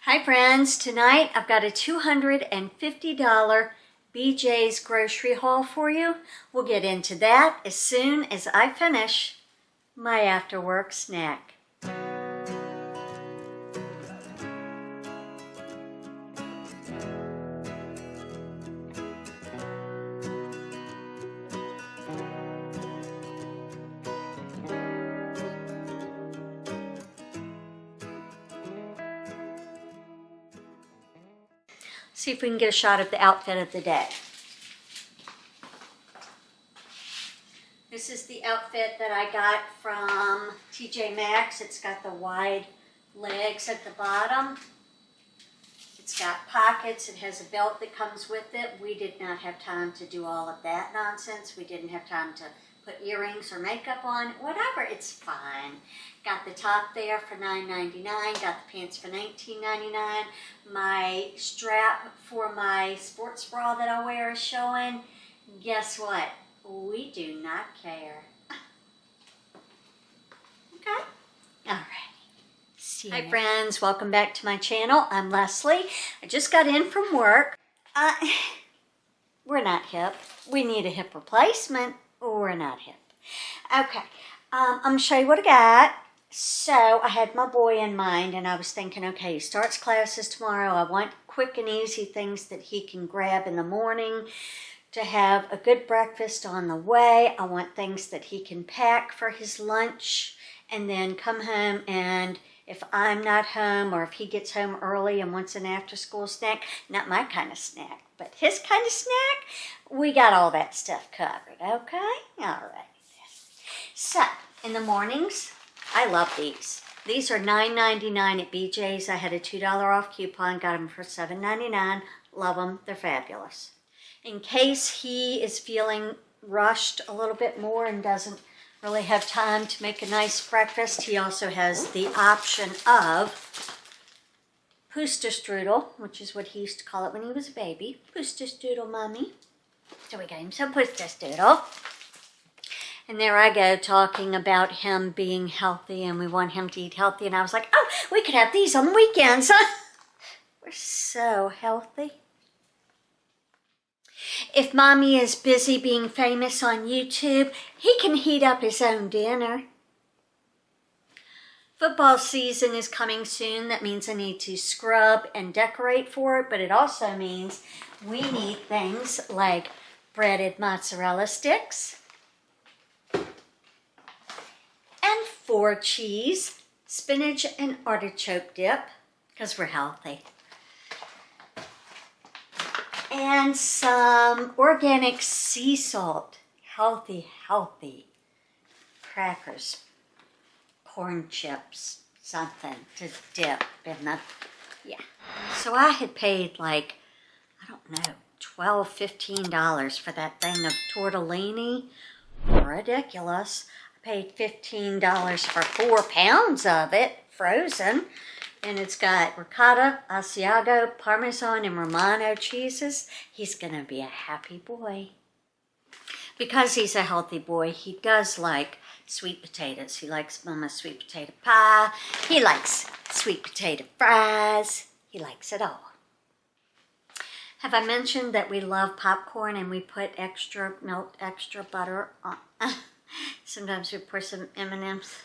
Hi friends, tonight I've got a $250 BJ's grocery haul for you. We'll get into that as soon as I finish my after work snack. See if we can get a shot of the outfit of the day. This is the outfit that I got from TJ Maxx. It's got the wide legs at the bottom. It's got pockets. It has a belt that comes with it. We did not have time to do all of that nonsense. We didn't have time to put earrings or makeup on. Whatever, it's fine. Got the top there for $9.99. Got the pants for $19.99. My strap for my sports bra that I wear is showing. Guess what? We do not care. Okay? Alright. Hi friends, welcome back to my channel. I'm Leslie. I just got in from work. We're not hip. We need a hip replacement. We're not hip. Okay, I'm going to show you what I got. So I had my boy in mind and I was thinking, okay, he starts classes tomorrow. I want quick and easy things that he can grab in the morning to have a good breakfast on the way. I want things that he can pack for his lunch and then come home, and if I'm not home or if he gets home early and wants an after school snack, not my kind of snack, but his kind of snack, we got all that stuff covered, okay? All right. So, in the mornings, I love these. These are $9.99 at BJ's. I had a $2 off coupon, got them for $7.99. Love them, they're fabulous. In case he is feeling rushed a little bit more and doesn't really have time to make a nice breakfast, he also has the option of Pusterstrudel, which is what he used to call it when he was a baby. Pusterstrudel, mommy. So we got him some Pusterstrudel. And there I go talking about him being healthy and we want him to eat healthy. And I was like, oh, we could have these on the weekends. We're so healthy. If mommy is busy being famous on YouTube, he can heat up his own dinner. Football season is coming soon. That means I need to scrub and decorate for it, but it also means we need things like breaded mozzarella sticks and 4 cheese, spinach and artichoke dip, because we're healthy. And some organic sea salt, healthy crackers, corn chips, something to dip in the, yeah. So I had paid like, I don't know, $12, $15 for that thing of tortellini. Ridiculous. I paid $15 for 4 pounds of it, frozen. And it's got ricotta, Asiago, Parmesan, and Romano cheeses. He's going to be a happy boy. Because he's a healthy boy, he does like sweet potatoes. He likes Mama's sweet potato pie. He likes sweet potato fries. He likes it all. Have I mentioned that we love popcorn and we put extra milk, extra butter on? Sometimes we pour some M&Ms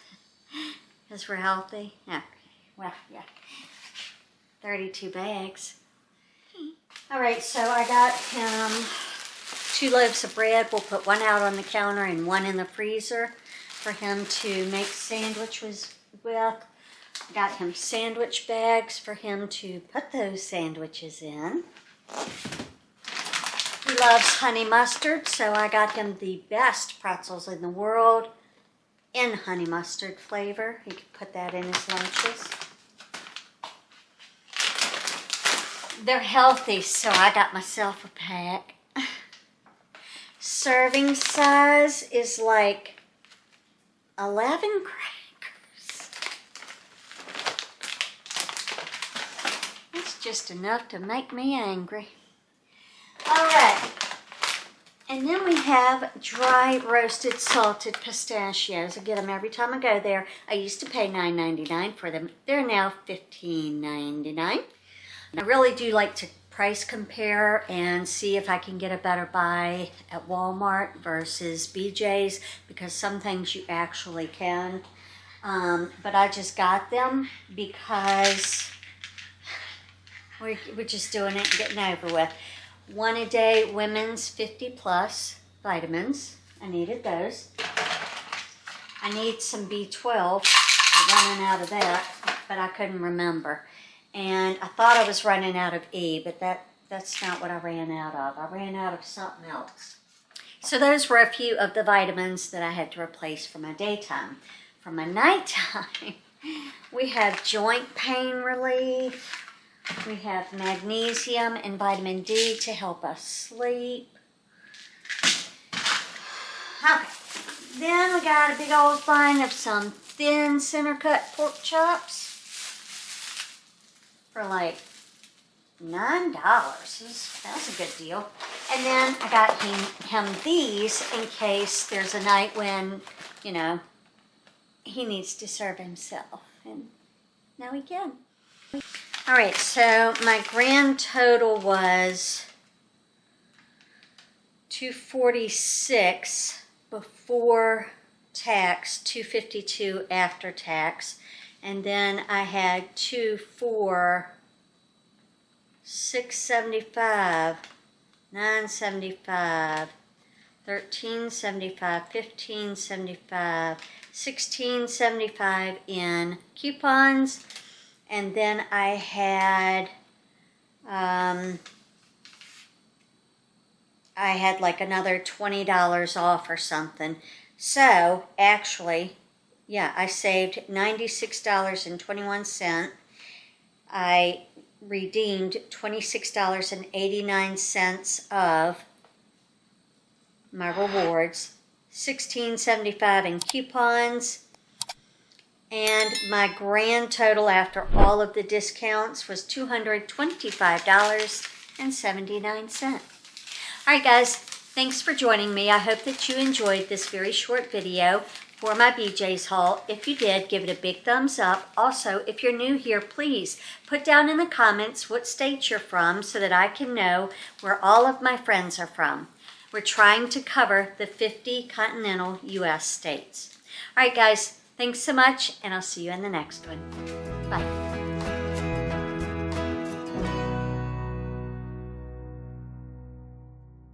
because we're healthy. Yeah. Well, yeah, 32 bags. All right, so I got him 2 loaves of bread. We'll put 1 out on the counter and 1 in the freezer for him to make sandwiches with. Got him sandwich bags for him to put those sandwiches in. He loves honey mustard, so I got him the best pretzels in the world in honey mustard flavor. He could put that in his lunches. They're healthy, so I got myself a pack. Serving size is like 11 crackers. That's just enough to make me angry. All right. And then we have dry roasted salted pistachios. I get them every time I go there. I used to pay $9.99 for them. They're now $15.99. I really do like to price compare and see if I can get a better buy at Walmart versus BJ's, because some things you actually can. But I just got them because we're just doing it and getting over with. One a day, women's 50 plus vitamins. I needed those. I need some B12. I'm running out of that, but I couldn't remember. And I thought I was running out of E, but that's not what I ran out of. I ran out of something else. So those were a few of the vitamins that I had to replace for my daytime. For my nighttime, we have joint pain relief. We have magnesium and vitamin D to help us sleep. Okay, then we got a big old line of some thin center cut pork chops for like $9. That's a good deal. And then I got him these in case there's a night when, you know, he needs to serve himself. And now he can. All right, so my grand total was $246 before tax, $252 after tax, and then I had two for $675, $975, $1375, $1575, $1675 in coupons. And then I had like another $20 off or something. So actually, yeah, I saved $96.21. I redeemed $26.89 of my rewards, $16.75 in coupons. And my grand total after all of the discounts was $225.79. All right, guys, thanks for joining me. I hope that you enjoyed this very short video for my BJ's haul. If you did, give it a big thumbs up. Also, if you're new here, please put down in the comments what state you're from so that I can know where all of my friends are from. We're trying to cover the 50 continental U.S. states. All right, guys. Thanks so much, and I'll see you in the next one. Bye.